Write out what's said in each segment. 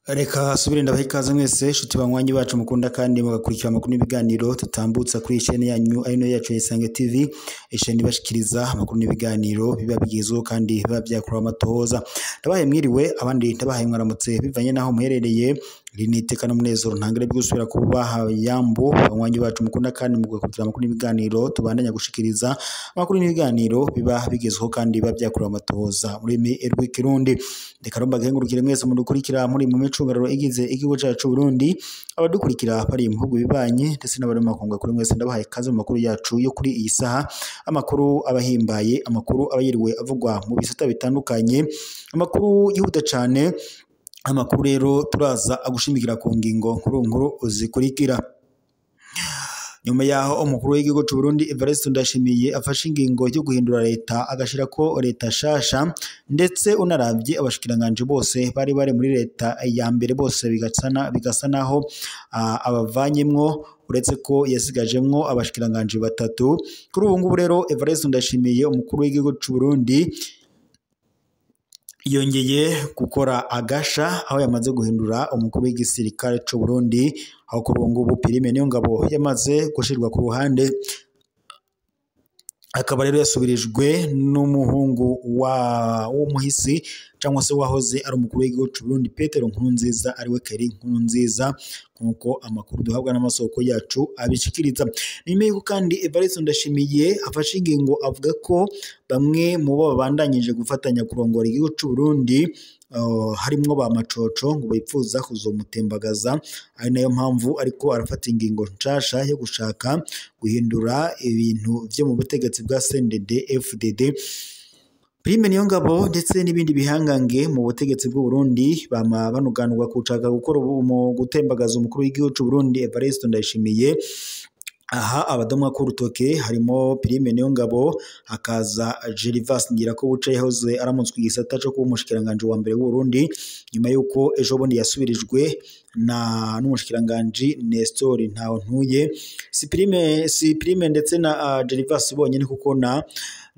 Reka subire ndabaha ikaze mwese shuti banywanyi bacu mukunda kandi mugakurikira amakuru n'ibiganiro tutambutsa kuri chaîne yanyu ayino yacu ya Isange TV, chaîne ibashikiriza amakuru n'ibiganiro biba bigezweho kandi biba byakura amatohoza. Ndabaye mwiriwe abandi ndabaye mwaramutse bivanye naho muherereye, riniteka n'umunezero ntangire bw'usubira kubaha yambo banywanyi bacu mukunda kandi mugakurikira amakuru n'ibiganiro tubandanya gushikiriza amakuru n'ibiganiro biba bigezweho kandi biba byakura amatohoza muri erwe Kirundi. Reka romba gengurukire mwese mudukurikira muri mu micungararo igize igihugu cyacu Burundi, abadukurikira bari mu bihugu bibanye ndetse n'abari mu makungu kuri mwese ndabahaye kaze mu makuru yacu yo kuri iyi saha, amakuru abahimbaye, amakuru abayiriwe avugwa mu bisata bitandukanye, amakuru yihuta cyane, amakuru rero turaza agushimikira ku ngingo nkuru zikurikira. Nyuma yaho umukuru w'igihugu cy'u Burundi Evariste Ndayishimiye afashe ingingo yo guhindura leta agashira ko leta shasha, ndetse unaravye abashikiranganje bose bari muri leta ya mbere bose bigasa naho abavanyemwo, uretse ko yasigajemwo abashikiranganje batatu. Kuri ubu ngubu rero Evariste Ndayishimiye umukuru w'igihugu cy'u Burundi yongeye gukora agasha aho yamaze guhindura umukuru w'igisirikare cy'u Burundi, aho kuri ubu ngubu Prime Niyongabo yamaze gushirwa ku ruhande, akaba rero yasubirijwe n'umuhungu w'umuhisi cyangwa se wahoze ari umukuru w'igihugu cy'u Burundi Petero Nkurunziza, ariwe Keri Nkurunziza nkuko amakuru duhabwa n'amasoko yacu abishikiriza. Nyuma y'uko kandi Evariste Ndayishimiye afashe ingingo avuga ko bamwe mu bo babandanyije gufatanya kurongora igihugu cy'u Burundi harimwo ba Macoco ngo bipfuza kuzomutembagaza, ari nayo mpamvu ariko arafata ingingo nshasha yo gushaka guhindura ibintu byo mu butegetsi bwa CNDD FDD. Prime Niyongabo ndetse n'ibindi bihangange mu butegetsi bw'u Burundi bama banuganurwa kucaka gukora mu gutembagaza umukuru w'igihugu cy'u Burundi Evariste Ndayishimiye. Aha abadomwa ku rutoke harimo Prime Niyongabo, hakaza Gervas Ngirakobuca yahoze aramutswe igisata cyo kuba umushikiranganje wa mbere w'u Burundi, nyuma yuko ejo bundi yasubirijwe n'umushikiranganje Nestor Ntawontuye. Si Prime ndetse na Gervas bonyene kuko na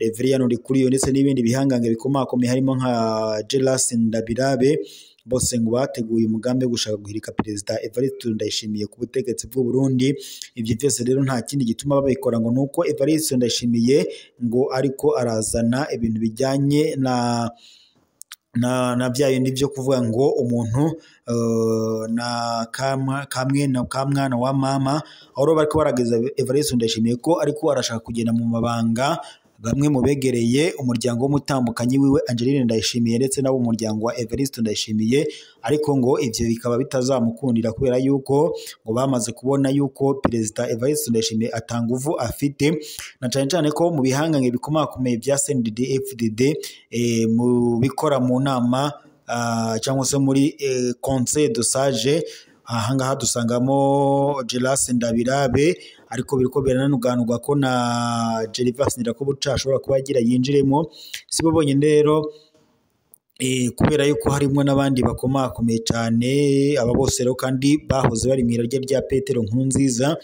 Reverien Ndikuriyo ndetse n'ibindi bihangange bikomakomeye harimo nka Gelas Ndabirabe, bose ngo bateguye umugambi wo gushaka guhirika Perezida Evariste Ndayishimiye ku butegetsi bw'u Burundi. Ibyo byose rero nta kindi gituma babikora ngo nuko Evariste Ndayishimiye ngo ariko arazana ibintu bijyanye na bya bindi byo kuvuga ngo umuntu na kamwana wa mama, aho bariko barageza Evariste Ndayishimiye ko ariko arashaka kugenda mu mabanga bamwe mu begereye umuryango w'umutambukanyi wiwe Angeline Ndayishimiye ndetse nabo umuryango wa Evariste Ndayishimiye, ariko ngo ivyo bikaba bitazamukundira kubera yuko ngo bamaze kubona yuko Perezida Evariste Ndayishimiye atanguvu afite, na cyane cyane ko mu bihangange bikomakomeye bya CNDD FDD mu bikora mu nama cyangwa se muri Conseil de Sage, ahangaha dusangamo Gelas Ndabirabe, ariko biriko birananuganurwa ko na Gervas Ngirakobuca ashobora kuba agira yinjiremo. Sibo bonyine rero kubera yuko harimo n'abandi bakomakomeye cyane, aba bose rero kandi bahoze bari mu irarya rya Petero Nkurunziza,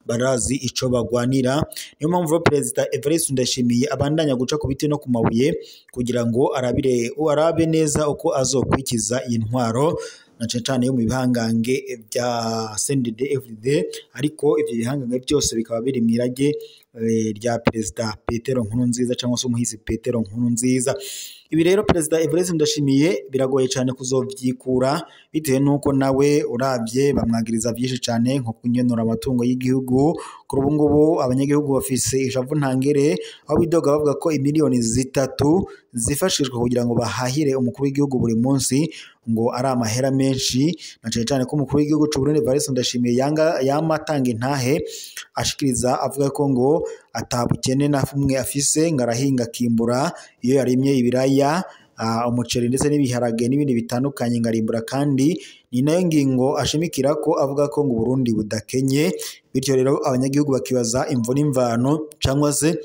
barazi ico bagwanira. Niyo mpamvu Perezida Evariste Ndayishimiye abandanya guca ku biti no ku mabuye kugira ngo arabe neza uko azokwikiza iyi ntwaro, na cyane yo mu bihangange bya CNDD FDD, ariko ivyo bihangange byose bikaba biri mu irage rya Perezida Petero Nkurunziza cyangwa se umuhisi Petero Nkurunziza. Ibi rero Perezida Evariste Ndayishimiye biragoye cyane kuzovyikura bitewe nuko nawe uravye bamwagiriza byinshi cyane nko kunyonora amatungo y'igihugu. Kuri ubu ngubu abanyagihugu bafise ishavu ntangere, aho bidoga bavuga ko imiliyoni 3 zifashishwa kugira ngo bahahire umukuru w'igihugu buri munsi ngo ari amahera menshi, na cyane ko umukuru w'igihugu cy'u Burundi Evariste Ndayishimiye yamatanga intahe ashikiriza avuga ko ngo atabukene na fumwe afise, ngarahinga kimbura iyo yarimye ibiraya, umuceri ndetse n'ibiharage n'ibindi bitandukanye ngarimbura, kandi ni nayo ngingo ashimikira ko avuga ko ngo Burundi budakenye. Bityo rero abanyagihugu bakibaza imvo n'imvano cyangwa se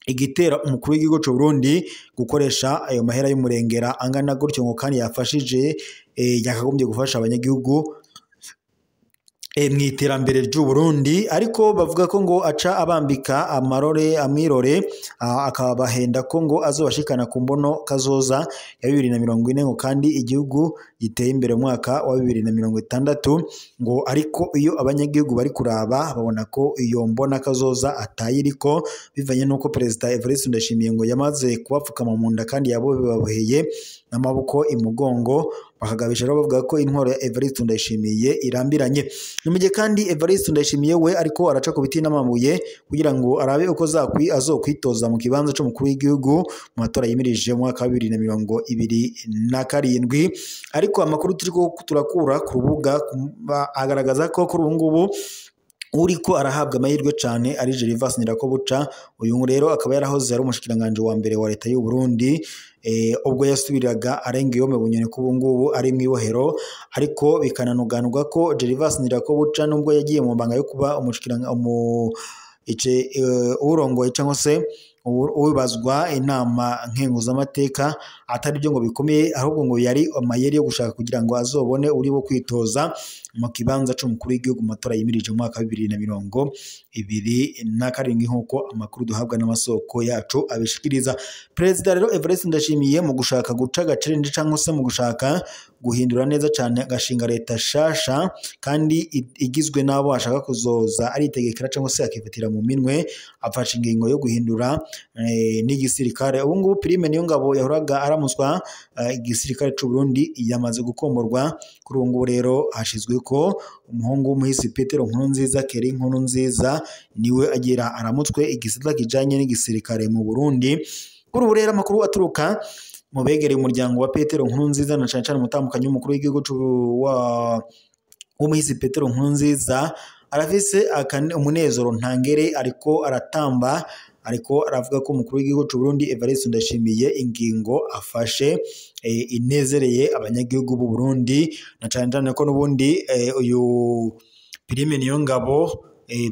igitera umukuru w'igihugu cy'u Burundi gukoresha ayo mahera y'umurengera angana gutyo ngo kandi yafashije yakagombye gufasha abanyagihugu mu iterambere ry'u Burundi, ariko bavuga ko ngo aca abambika amwirore akabahenda ko ngo azobashikana ku mbono kazoza ya 2040 ngo kandi igihugu giteye imbere mu mwaka wa 2060 ngo, ariko iyo abanyagihugu bari kuraba babona ko iyo mbona kazoza atayiriko bivanye nuko Perezida Evariste Ndayishimiye ngo yamaze kubapfukama mu nda kandi yabo baboheye n'amaboko imugongo, bakagabisha bavuga ko intwaro ya Evariste Ndayishimiye irambiranye. Nimuje kandi Evariste Ndayishimiye we ariko araca ku biti n'amabuye kugira ngo arabe uko azokwitoza mu kibanza cy'umukuru w'igihugu mu matora yimirije mu mwaka wa 2027, ariko amakuru turiko turakura ku rubuga agaragaza ko kuri ubu ngubu uriko arahabwa amahirwe cyane ari Gervas Ndirakobuca. Uyu rero akaba yarahoze ari umushikiranganje wa mbere wa leta y'u Burundi ubwo yasubiraga Arengiyome Bunyoni ko ubu ngubu ari mu ibohero, ariko bikananuganurwa ko Gervas Ndirakobuca nubwo yagiye mu mbanga yo kuba urongoye cyangwa se ubazwa inama nkenguzamateka atari byo ngo bikomeye, ahubwo ngo yari amayeri yo gushaka kugira ngo azobone uri bo kwitoza mu kibanza cy'umukuru w'igihugu mu matora yimirije mu mwaka wa 2027 nk'uko amakuru duhabwa n'amasoko yacu abishikiriza. Perezida rero Evariste Ndayishimiye mu gushaka guca agacerende cyangwa se mu gushaka guhindura neza cyane agashinga leta shasha kandi igizwe n'abo ashaka kuzoza aritegekera cyangwa se akifatira mu minwe, afashe ingingo yo guhindura n'igisirikare. Ubu ngubu Prime Niyongabo yahoraga aramuswa igisirikare cy'u Burundi yamaze gukomborwa. Kuri ubu ngubu rero hashizwe ko umuhungu w'umuhisi Petero Nkurunziza Keri Nkurunziza niwe agira aramutswe igisata kijanye n'igisirikare mu Burundi. Kuri ubu rero amakuru aturuka mu begereye umuryango wa Petero Nkurunziza na cyane cyane umutambukanyi w'umukuru w'igihugu w'umuhisi Petero Nkurunziza arafise umunezero ntangere, ariko aratamba, ariko aravuga ko umukuru w'igihugu cy'u Burundi Evariste Ndayishimiye ingingo afashe inezereye abanyagihugu b'u Burundi, na cyane cyane ko n'ubundi uyu Prime Niyongabo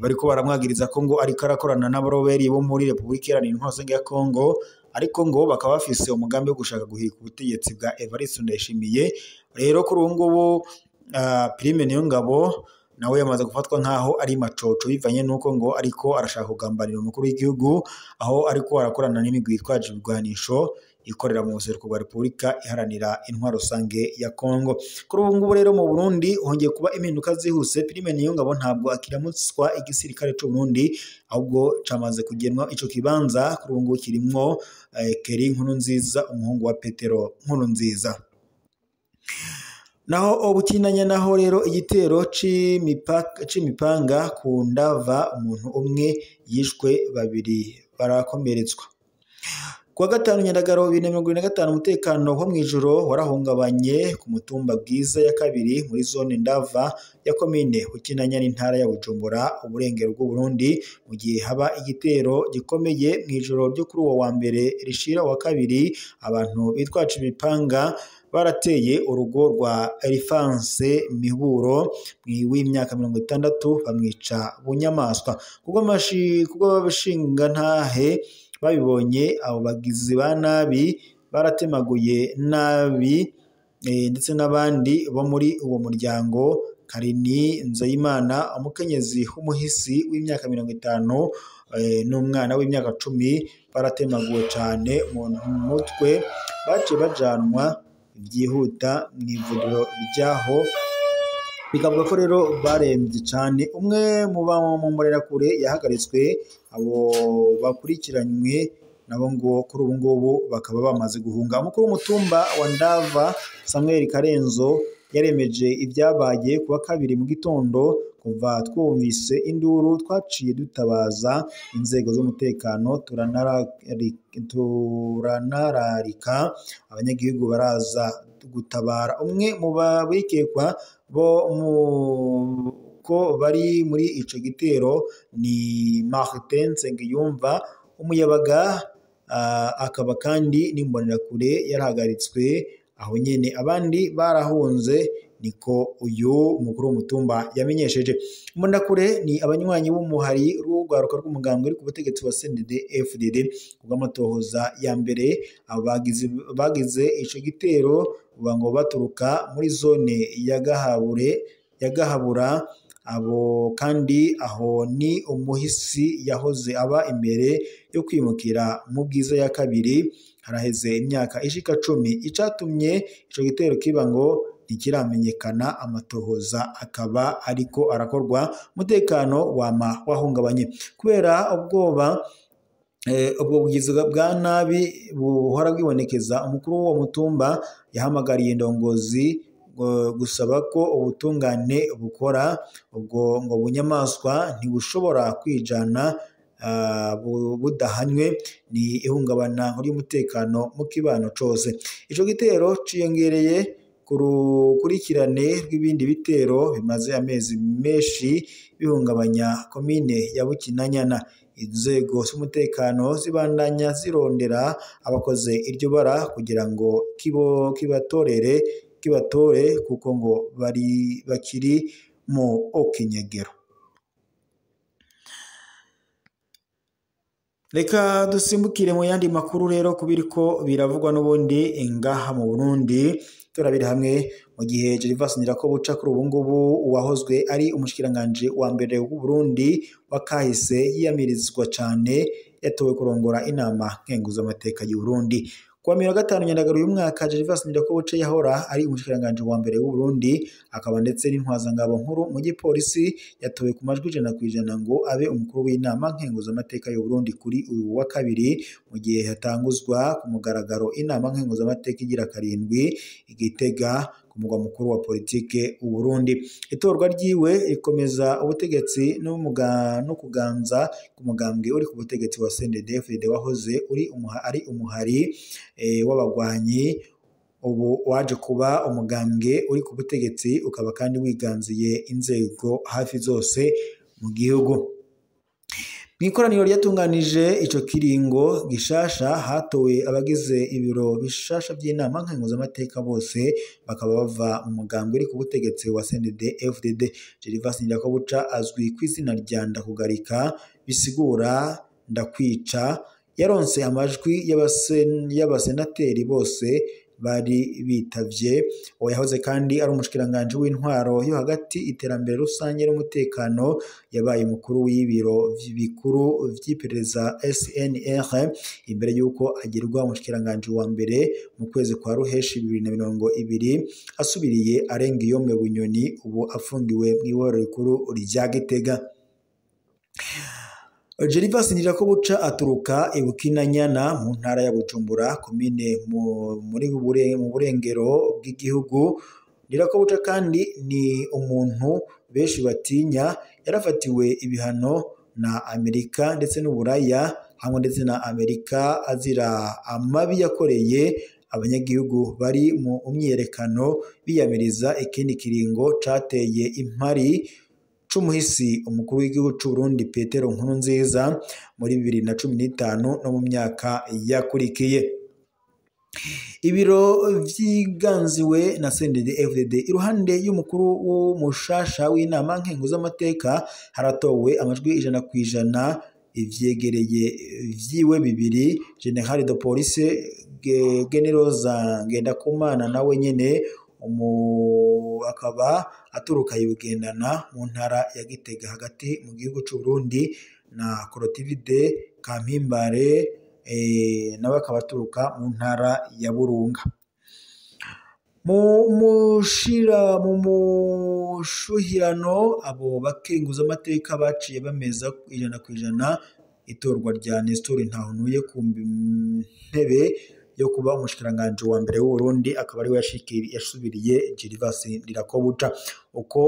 bariko baramwagiriza ko ngo ariko arakorana n'abaroberi bo muri Repubulika Iharanira Intwaro ya Kongo, ariko ngo bakaba bafise umugambi wo gushaka guhirika ubutegetsi bwa Evariste Ndayishimiye. Rero kuri ubu ngubu Prime Niyongabo nawe yamaze gufatwa nkaho ari macoco bivanye nuko ngo ariko arashaka kugambanira umukuru w'igihugu, aho ariko arakorana n'imigwi yitwaje ibigwanisho ikorera mu buseruko bwa Repubulika Iharanira Intwaro Rusange ya Kongo. Kuri ubu ngubu rero mu Burundi hongeye kuba impinduka zihuse. Prime Niyongabo ntabwo akiramutswa igisirikare cy'u Burundi, ahubwo camaze kugenwa ico kibanza. Kuri ubu ngubu kirimwo Keri Nkurunziza umuhungu wa Petero Nkurunziza. Naho obukinanya naho rero igitero c'imipanga ku Ndava umuntu umwe yishwe, babiri barakomeretswa. Kuwa gatanu Nyandagaro 2025 umutekano wo mwijoro warahungabanye ku mutumba Bwiza ya kabiri muri zone Ndava ya komine Bukinanya n'intara ya Bujumbura uburengero bw'u Burundi, mu gihe haba igitero gikomeye mwijoro ryo kuri uwo wa mbere rishira wa kabiri. Abantu bitwaje imipanga barateye urugo rwa Elifanse Miburo w'imyaka 60 bamwica bunyamaswa. Kubwo babishinga ntahe babibonye abo bagizi ba nabi baratemaguye nabi ndetse n'abandi bo muri uwo muryango. Karini Nzeyimana umukenyezi w'umuhisi w'imyaka 50 n'umwana w'imyaka 10 baratemaguwe cyane mu mutwe, baciye bajanwa byihuta mu ivuriro ryaho, bikavuga ko rero barembye cyane. Umwe mu mbonerakure yahagaritswe, abo bakurikiranywe nabo ngo kuri ubu ngubu bakaba bamaze guhunga. Umukuru w'umutumba wa Ndava Samuel Karenzo yaremeje ibyabaye kuwa kabiri mu gitondo. Kuva twumvise induru twaciye dutabaza inzego z'umutekano, turanararika abanyagihugu baraza gutabara. Umwe mu babikekwa bo ko bari muri ico gitero ni Martin Nsengiyumva umuyabaga, akaba kandi n'imbonerakure yarahagaritswe aho nyene, abandi barahunze, niko uyu mukuru w'umutumba yamenyesheje. Imbonerakure ni abanywanyi b'umuhari rw'urwaruka rw'umugambwe uri ku butegetsi wa CNDD-FDD. kubw'amatohoza ya mbere bagize ico gitero ngo baturuka muri zone ya Gahabura abo kandi aho ni umuhisi yahoze aba imbere yo kwimukira mu Bwiza ya kabiri haraheze imyaka ishika 10. Icatumye ico gitero kiba ngo ntikiramenyekana, amatohoza akaba ariko arakorwa, umutekano wama wahungabanye kubera ubwoba ubwo bugizi bwa nabi buhora bwibonekeza. Umukuru w'uwo mutumba yahamagariye indongozi gusaba ko ubutungane bukora, ubwo ngo bunyamaswa ntibushobora kwijana budahanywe, ni ihungabana ry'umutekano mu kibano cose. Ico gitero ciyongereye ku rukurikirane rw'ibindi bitero bimaze amezi menshi bihungabanya komine ya Bukinanyana. Inzego z'umutekano zibandanya zirondera abakoze iryo bara kugira ngo kibatore kuko ngo bakiri mu okinyegero. Reka dusimbukire mu yandi makuru rero kubiriko biravugwa n'ubundi ngaha mu Burundi. Turabira hamwe mu gihe Gervas Ndirakobuca kuri ubu ngubu uwahozwe ari umushikiranganje wa mbere w'u Burundi wakahise yiyamirizwa cyane, yatowe kurongora inama nkenguzamateka y'u Burundi. Kuwa 5 Nyandagaro uyu mwaka Gervas Ndirakobuca yahora ari umushikiranganje wa mbere w'u Burundi akaba ndetse n'intwazangabo nkuru mu gipolisi, yatowe ku majwi 100% ngo abe umukuru w'inama nkenguzamateka y'u Burundi kuri uyu wa kabiri, mu gihe hatanguzwa ku mugaragaro inama nkenguzamateka igira 7 Igitega ku mugwa mukuru wa politike u Burundi. Itorwa ryiwe rikomeza ubutegetsi no kuganza ku mugambwe uri ku butegetsi wa CNDD-FDD wahoze ari umuhari w'abagwanyi, ubu waje kuba umugambwe uri ku butegetsi ukaba kandi wiganziye inzego hafi zose mu gihugu. Mwikoraniro ryatunganije ico kiringo gishasha hatowe abagize ibiro bishasha by'inama nkenguzamateka bose bakaba bava mu mugambwe uri ku butegetsi wa CNDD-FDD. Gervas Ndirakobuca azwi ku izina rya Ndakugarika bisigura ndakwica, yaronse amajwi y'abasenateri bose bari bitavye. Uwo yahoze kandi ari umushikiranganje w'intwaro yo hagati, iterambere rusange n'umutekano, yabaye umukuru w'ibiro bikuru vy'iperereza SNR imbere yuko agirwa umushikiranganje wa mbere mu kwezi kwa Ruheshi 2020 asubiriye Arengiyome Bunyoni ubu afungiwe mw'iboro rikuru rya Gitega. Gervas Ndirakobuca aturuka i Bukinanyana mu ntara ya Bujumbura komine mu burengero bw'igihugu. Ndirakobuca kandi ni umuntu benshi batinya, yarafatiwe ibihano na Amerika ndetse n'Uburaya hamwe ndetse na Amerika azira amabi yakoreye abanyagihugu bari mu myiyerekano biyamiriza ikindi kiringo cateye impari c'umuhisi umukuru w'igihugu c'u Burundi Petero Nkurunziza muri 2015 no mu myaka yakurikiye. Ibiro vyiganziwe na CNDD-FDD. Iruhande y'umukuru w'umushasha w'inama nkenguzamateka haratowe amajwi 100% ivyegereye vyiwe bibiri. General de Police Generoza Ngendakumana nawe nyene akaba aturuka Bugendana mu ntara ya Gitega hagati mu gihugu c'u Burundi, na Clotilde Kampimbare nawe akaba aturuka mu ntara ya Burunga. Mu mushuhirano abo bakenguzamateka baciye bameza 100% itorwa rya Nestor Ntahuntuye ku ntebe yo kuba umushikiranganje wa mbere w'u Burundi, akaba ari we yasubiriye Gervas Ndirakobuca. Uko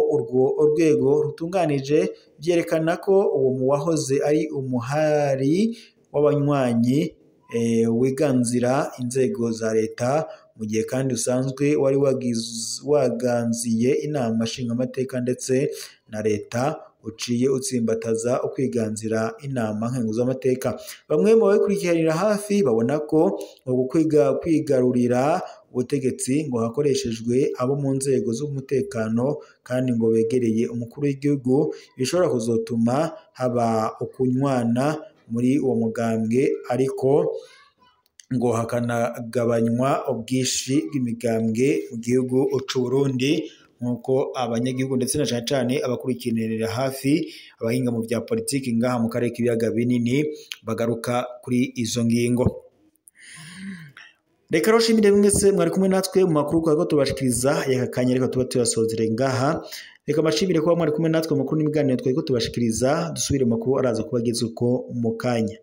urwego rutunganije byerekana ko uwo muwahoze ari umuhari w'abanywanyi wiganzira inzego za leta, mu gihe kandi usanzwe wari waganziye inama nshingamateka ndetse na leta, uciye utsimbataza ukwiganzira inama nkenguzamateka. Bamwe mu babikurikiranira hafi babona ko kwigarurira ubutegetsi ngo hakoreshejwe abo mu nzego z'umutekano kandi ngo begereye umukuru w'igihugu bishobora kuzotuma haba ukunywana muri uwo mugambwe, ariko ngo hakanagabanywa ubwishi bw'imigambwe mu gihugu c'u Burundi nkuko abanyagihugu ndetse na cyane cyane abakurikiranira hafi abahinga mu bya politiki ngaha mu karere k'ibiyaga binini bagaruka kuri izo ngingo. Reka roshimire mwese mwari kumwe natwe mu makuru kwa tubashikiriza yakakanya reka tuba tuyasozere ngaha. Reka mashimire kuba mwari kumwe natwe mu makuru n'imiganiro twari tubashikiriza, dusubire mu makuru araza kubageza uko mu kanya.